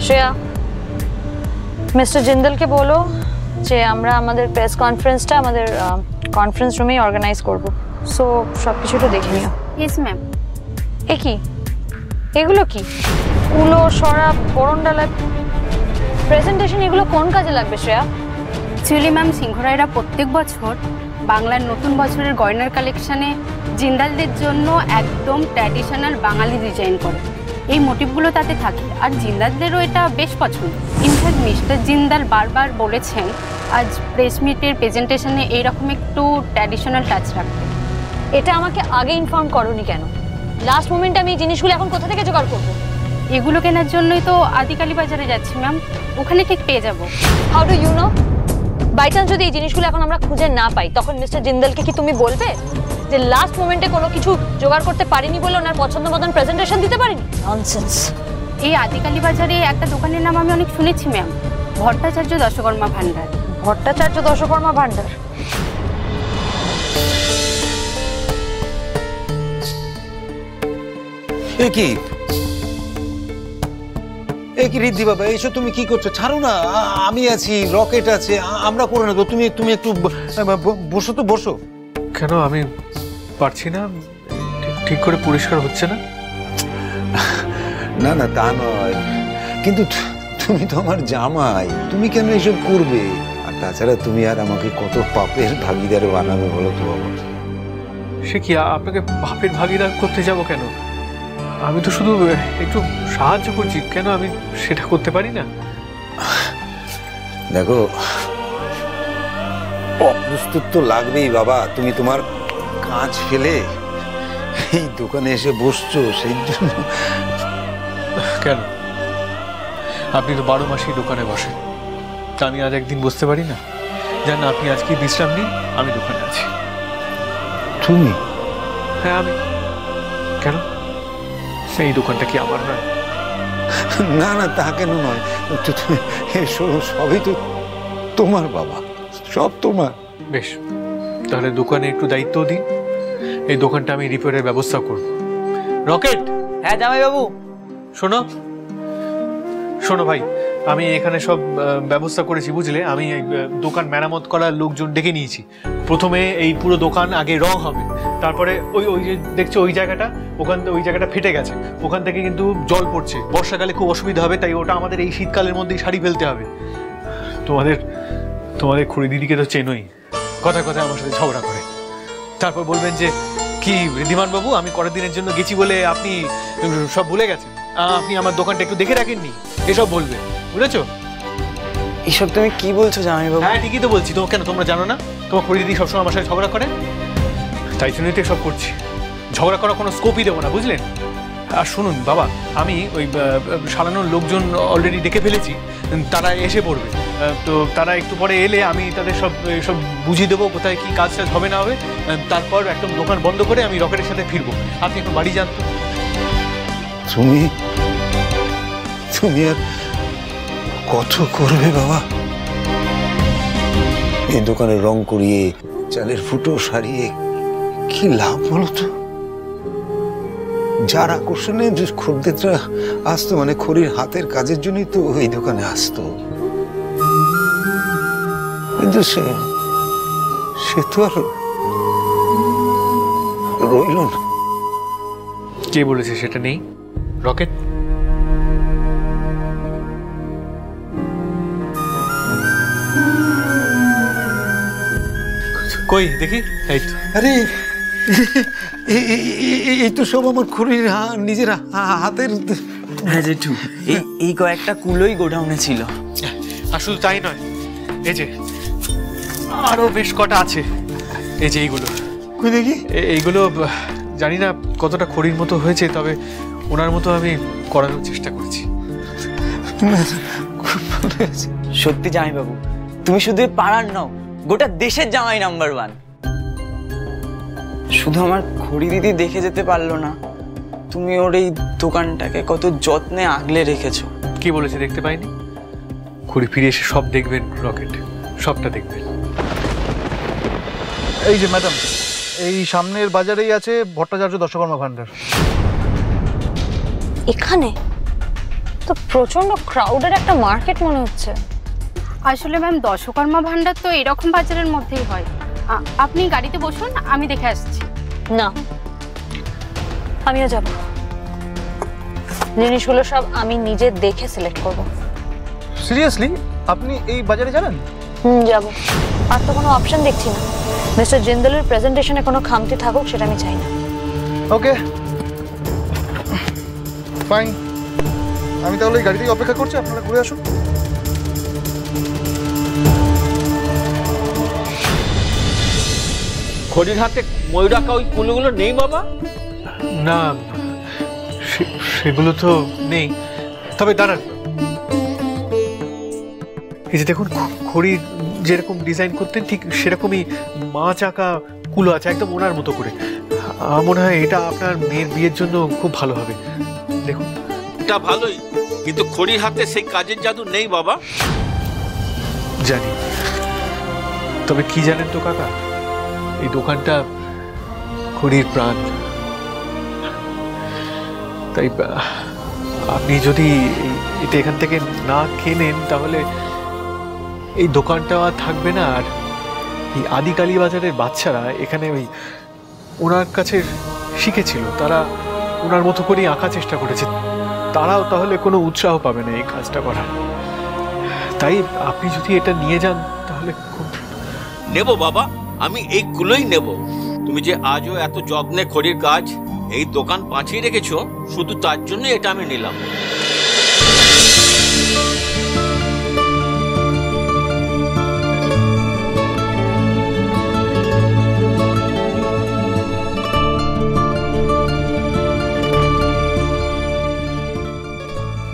Shreya, mister জিন্দালকে বলো যে আমরা আমাদের প্রেস কনফারেন্সটা আমাদের কনফারেন্স রুমেই অর্গানাইজ করব। সো সব কিছুটা দেখে নিও। Yes ma'am. এ কি, এগুলো কি? উলো, সরা, বরণডালা, প্রেজেন্টেশন, এগুলো কোন কাজে লাগবে শ্রেয়া? অ্যাকচুয়ালি ম্যাম, সিংহরায়রা প্রত্যেক বছর বাংলার নতুন বছরের গয়নার কালেকশানে জিন্দালদের জন্য একদম ট্র্যাডিশনাল বাঙালি ডিজাইন করে। এই মোটিভগুলো তাতে থাকে, আর জিন্দালদেরও এটা বেশ পছন্দ। ইনফ্যাক্ট মিস্টার জিন্দাল বারবার বলেছেন আজ প্রেস মিটের প্রেজেন্টেশনে এইরকম একটু ট্র্যাডিশনাল টাচ রাখতে। এটা আমাকে আগে ইনফর্ম করোনি কেন? লাস্ট মোমেন্টে আমি এই জিনিসগুলো এখন কোথা থেকে জোগাড় করবো? এগুলো কেনার জন্যই তো আদিকালী বাজারে যাচ্ছি ম্যাম, ওখানে ঠিক পেয়ে যাবো। How do you know? By chance যদি এই জিনিসগুলো এখন আমরা খুঁজে না পাই, তখন মিস্টার জিন্দালকে কি তুমি বলবে যে লাস্ট মোমেন্টে কোনো কিছু জোগাড় করতে পারিনি বলে ওনার পছন্দ মতন প্রেজেন্টেশন দিতে পারিনি? ননসেন্স। এই আদিকালী বাজারে একটা দোকানের নাম আমি অনেক শুনেছি ম্যাম, ভট্টাচার্য দশকর্মা ভান্ডার। ভট্টাচার্য দশকর্মা ভান্ডার? কি রিদ্ধি বাবা, এইসব তুমি কি করছো? ছাড়ো না, আমি আছি, রকেট আছে, আমরা করে নেবো। তুমি একটু বসো তো, বসো। কেন আমি পারছি না? ঠিক করে পরিষ্কার হচ্ছে না? না না, তা নয়, কিন্তু তুমি তো আমার জামাই, তুমি কেন এসব করবে? আর তাছাড়া তুমি আর আমাকে কত পাপের ভাগিদার বানাবে বলো তো বাবা। সে কি, আপনাকে পাপের ভাগিদার করতে যাব কেন? আমি তো শুধু একটু সাহায্য করছি, কেন আমি সেটা করতে পারি না? দেখো, অপ্রস্তুত তো লাগবেই বাবা। তুমি তোমার কাজ ফেলে এই দোকানে এসে বসছো, সেই জন্য। কেন, আপনি তো 12 মাসই দোকানে বসেন, তা আমি আজ একদিন বসতে পারি না? জান, আপনি আজকে বিশ্রাম নিন, আমি দোকানে আছি। তুমি? হ্যাঁ আমি। কেন, এই দোকানটা কি আমার নয়? না না, তা কেন নয়, সবই তো তোমার বাবা, সব তোমার। বেশ, তাহলে দোকানে একটু দায়িত্ব দিন, এই দোকানটা আমি রিপেয়ারের ব্যবস্থা করব। রকেট। হ্যাঁ জামাইবাবু। শোনো শোনো ভাই, আমি এখানে সব ব্যবস্থা করেছি, বুঝলে? আমি দোকান মেরামত করার লোকজন ডেকে নিয়েছি। প্রথমে এই পুরো দোকান আগে রং হবে, তারপরে ওই যে দেখছো ওই জায়গাটা, ওই জায়গাটা ফেটে গেছে, ওখান থেকে কিন্তু জল পড়ছে, বর্ষাকালে খুব অসুবিধা হবে, তাই ওটা আমাদের এই শীতকালের মধ্যেই সারি ফেলতে হবে। তোমাদের খুড়ি দিদিকে তো চেনোই, কথায় কথায় আমার সাথে ঝগড়া করে। তারপর বলবেন যে কি ঋদ্ধিমান বাবু, আমি করার দিনের জন্য গেছি বলে আপনি সব ভুলে গেছেন, আপনি আমার দোকানটা একটু দেখে রাখেননি, এসব বলবে, বুঝেছো? এসব তুমি কি বলছো জামাইবাবু? হ্যাঁ ঠিকই তো বলছি। তো কেন তোমরা জানো না তোমার খুড়ি দিদি সবসময় আমার সাথে ঝগড়া করে? তাই জন্যই তো এসব করছি, ঝগড়া করার কোনো স্কোপই দেবো না, বুঝলেন? আর শুনুন বাবা, আমি ওই সারানোর লোকজন অলরেডি ডেকে ফেলেছি, তারা এসে পড়বে। তো তারা একটু পরে এলে আমি তাদের সব বুঝিয়ে দেবো কোথায় কি কাজ টাজ হবে না হবে। তারপর একদম দোকান বন্ধ করে আমি রকেটের সাথে ফিরবো। আপনি একটু বাড়ি যান তো। তুমি আর কত করবে বাবা? এই দোকানে রং করিয়ে, চালের ফুটো সারিয়ে কি লাভ বলো তো? যার আকর্ষণে খদ্দেররা আসতো, মানে খড়ির হাতের কাজের জন্যই তো এই দোকানে আসতো, কিন্তু সে তো আর রইল না। কে বলেছে সেটা নেই? রকেট কই দেখি? এই তো। আরে এই তো সব আমার খড়ির নিজের হাতের। হ্যাঁ জেঠু, এই কয়েকটা কুলোই গোডাউনে ছিল। আর শুধু তাই নয়, এই যে আরো বেশ কটা আছে, এই যে এইগুলো। কই দেখি? এইগুলো জানি না কতটা খড়ির মতো হয়েছে, তবে ওনার মতো আমি করানোর চেষ্টা করছি। সত্যি জামাইবাবু, তুমি শুধু পাড়ার নাও, গোটা দেশের জামাই নাম্বার 1। শুধু আমার খড়ি দিদি দেখে যেতে পারলো না, তুমি ওর এই দোকানটাকে কত যত্নে আগলে রেখেছো। কি বলেছে দেখতে পাইনি? খড়ি ফিরে এসে সব দেখবেন রকেট, সবটা দেখবেন। এই যে ম্যাডাম, এই সামনের বাজারেই আছে ভট্টাচার্য দশকর্মা ভান্ডার। এখানে? তো প্রচন্ড ক্রাউডের একটা মার্কেট মনে হচ্ছে। আসলে ম্যাম দশকর্মা ভান্ডার তো এরকম বাজারের মধ্যেই হয়। আপনি গাড়িতে বসুন, আমি দেখে আসছি। না, আমিও যাব। জিনিসগুলো সব আমি নিজে দেখে সিলেক্ট করব। সিরিয়াসলি আপনি এই বাজারে জানেন? যাব। আর তো কোনো অপশন দেখছি না। মিস্টার জিন্দালের প্রেজেন্টেশনে কোনো খামতি থাকুক সেটা আমি চাই না। ওকে ফাইন, আমি তাহলে এই গাড়িতেই অপেক্ষা করছি, আপনারা ঘুরে আসুন। ঘড়ির হাতে ময়ূর আঁকা ওই কুলোগুলো নেই বাবা? না, সেগুলো তো নেই। তবে দাঁড়ান, এই যে দেখুন ঘড়ি যেরকম ডিজাইন করতেন ঠিক সেরকমই মাছ আঁকা কুলো আছে, একদম ওনার মতো করে। আমার মনে হয় এটা আপনার মেয়ের বিয়ের জন্য খুব ভালো হবে। দেখুন, এটা ভালোই, কিন্তু ঘড়ির হাতে সেই কাজের জাদু নেই বাবা। জানি, তবে কি জানেন তো কাকা, এই দোকানটা ঘড়ির প্রাণ। তাই আপনি যদি এটা এখান থেকে না কেনেন তাহলে এই দোকানটা আর থাকবে না। আর এই আদি কালীবাজারের বাচ্চারা এখানে ওই ওনার কাছে শিখেছিল, তারা ওনার মতো করেই আঁকার চেষ্টা করেছে, তারাও তাহলে কোনো উৎসাহ পাবে না এই কাজটা করার। তাই আপনি যদি এটা নিয়ে যান তাহলে খুব নেব বাবা, আমি এই কুলোই নেব। তুমি যে আজও এত যত্নে ঘড়ির কাজ এই দোকান বাঁচিয়ে রেখেছো, শুধু তার জন্য এটা আমি নিলাম।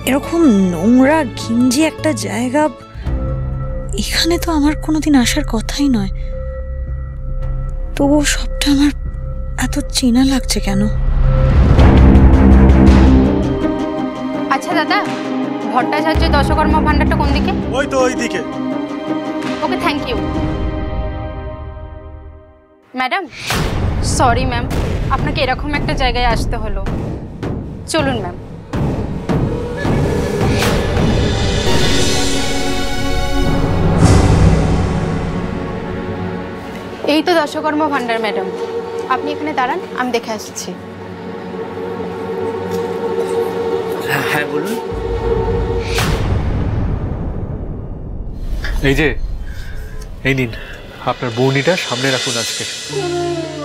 এরকম নোংরা ঘিঞ্জি একটা জায়গা, এখানে তো আমার কোনোদিন আসার কথাই নয়, তবুও সবটা আমার এত চেনা লাগছে কেন? আচ্ছা দাদা, ভট্টাচার্য দশকর্মা ভান্ডারটা কোন দিকে? ওই তো ওই দিকে। Okay, thank you. Madam, sorry ma'am, আপনাকে এরকম একটা জায়গায় আসতে হলো। চলুন ম্যাম। এই তো দশকর্মা ভান্ডার ম্যাডাম, আপনি এখানে দাঁড়ান, আমি দেখে আসছি। হ্যাঁ বলুন। এই যে এই নিন, আপনার বৌনিটা সামনে রাখুন। আজকে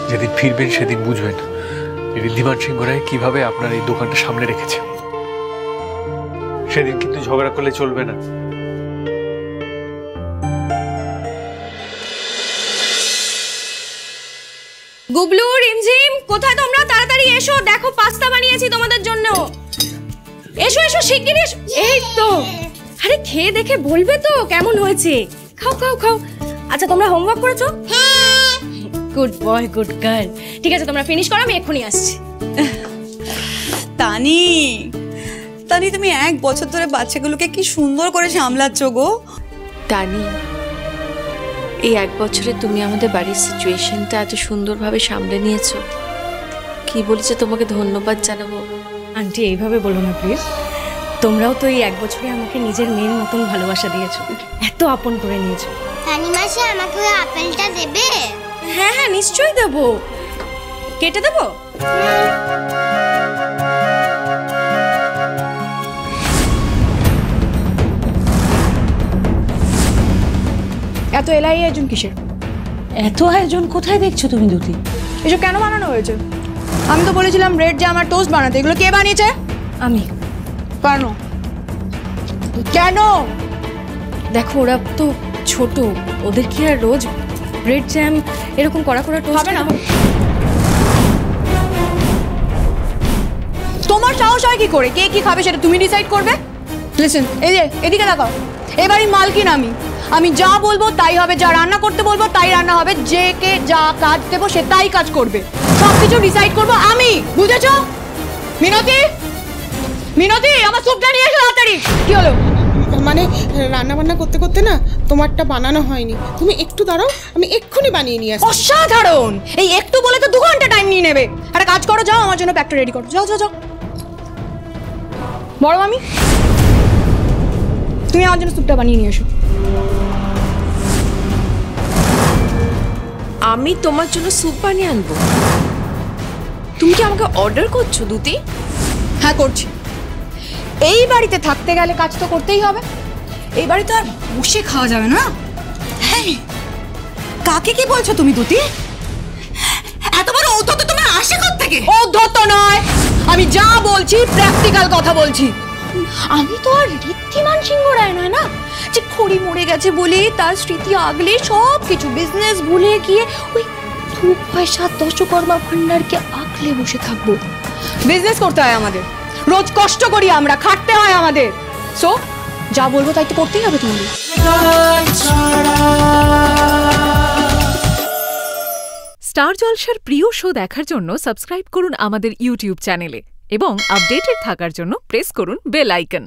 যেদিন ফিরবেন সেদিন বুঝবেন ঋদ্ধিমান সিংহ রায় কিভাবে আপনার এই দোকানটা সামনে রেখেছে। সেদিন কিন্তু ঝগড়া করলে চলবে না। গুবলু, রিমঝিম, কোথায় তোমরা? তাড়াতাড়ি এসো, দেখো পাস্তা বানিয়েছি তোমাদের জন্য। এসো এসো, শিগগিরই এসো। এই তো, আরে খেয়ে দেখে বলবে তো কেমন হয়েছে। খাও খাও খাও। আচ্ছা, তোমরা হোমওয়ার্ক করেছো? হ্যাঁ। Good boy, good girl. ঠিক আছে, তোমরা ফিনিশ করো, আমি এক্ষুনি আসছি। তানি, তানি তুমি 1 বছর ধরে বাচ্চাগুলোকে কি সুন্দর করে সামলাচ্ছ গো। তানি, এই 1 বছরে তুমি আমাদের বাড়ির সিচুয়েশনটা এত সুন্দরভাবে সামলে নিয়েছো, কি বলেছে তোমাকে ধন্যবাদ জানাবো। আন্টি, এইভাবে বলো না প্লিজ। তোমরাও তো এই 1 বছরে আমাকে নিজের মেয়ের মতন ভালোবাসা দিয়েছো, এত আপন করে নিয়েছো। রানী মাসি, আমাকে ওই আপেলটা দেবে? হ্যাঁ হ্যাঁ, নিশ্চয়ই দেবো। কেটে দেবো? এত এলাই আয়োজন কিসের? এত আয়োজন কোথায় দেখছো তুমি দুটি? এসব কেন বানানো হয়েছে? আমি তো বলেছিলাম ব্রেড জ্যাম আর টোস্ট বানাতে, এগুলো কে বানিয়েছে? আমি। কেন কেন? দেখো, ওরা তো ছোট, ওদের কি আর রোজ ব্রেড জ্যাম এরকম কড়া কড়া টোস্ট হবে না? তোমার সাহস হয় কি করে? কে কি খাবে সেটা তুমি ডিসাইড করবে? লিসেন, এই যে এদিকে তাকাও, এবারই মালকিন আমি যা বলবো তাই হবে, যা রান্না করতে বলবো তাই রান্না হবে, যে কে যা কাজ দেবো সে তাই কাজ করবে, সবকিছু ডিসাইড করবো আমি, বুঝেছো? মিনতি, মিনতি, আমার স্যুপটা নিয়ে এসো তাড়াতাড়ি। কি হলো? মানে রান্না বান্না করতে করতে না তোমারটা বানানো হয়নি, তুমি একটু দাঁড়াও, আমি এক্ষুনি বানিয়ে নিয়ে আসছি। অসাধারণ! এই একটু বলে তো 2 ঘন্টা টাইম নিয়ে নেবে। একটা কাজ করো, যাও আমার জন্য প্যাকটা রেডি করো, যাও যাও যাও। বড় মামি, তুমি আমার জন্য স্যুপটা বানিয়ে নিয়ে এসো। আমি তোমার জন্য স্যুপ বানিয়ে আনবো? তুমি কি আমাকে অর্ডার করছো দুতি? হ্যাঁ করছি। এই বাড়িতে থাকতে গেলে কাজ তো করতেই হবে। এই বাড়িতে আর বসে খাওয়া যাবে না। হ্যাঁ, কাকে কি বলছো তুমি দুতি? এত বড় ঔদ্ধত্য তোমার আসে কোত্থেকে? ঔদ্ধত্য নয়, আমি যা বলছি প্র্যাকটিক্যাল কথা বলছি। আমি তো আর ঋদ্ধিমান সিংহ রায় নয় না, যে খড়ি মরে গেছে বলে তার স্মৃতি আগলে সব কিছু বিজনেস ভুলে গিয়ে ওই 2 পয়সা দশকর্মা ভান্ডারকে আগলে বসে থাকবো। বিজনেস করতে হয় আমাদের, রোজ কষ্ট করি আমরা, খাটতে হয় আমাদের। সো যা বলবো তাই তো করতেই হবে তোমাদের। স্টার জলসার প্রিয় শো দেখার জন্য সাবস্ক্রাইব করুন আমাদের ইউটিউব চ্যানেলে এবং আপডেটেড থাকার জন্য প্রেস করুন বেল আইকন।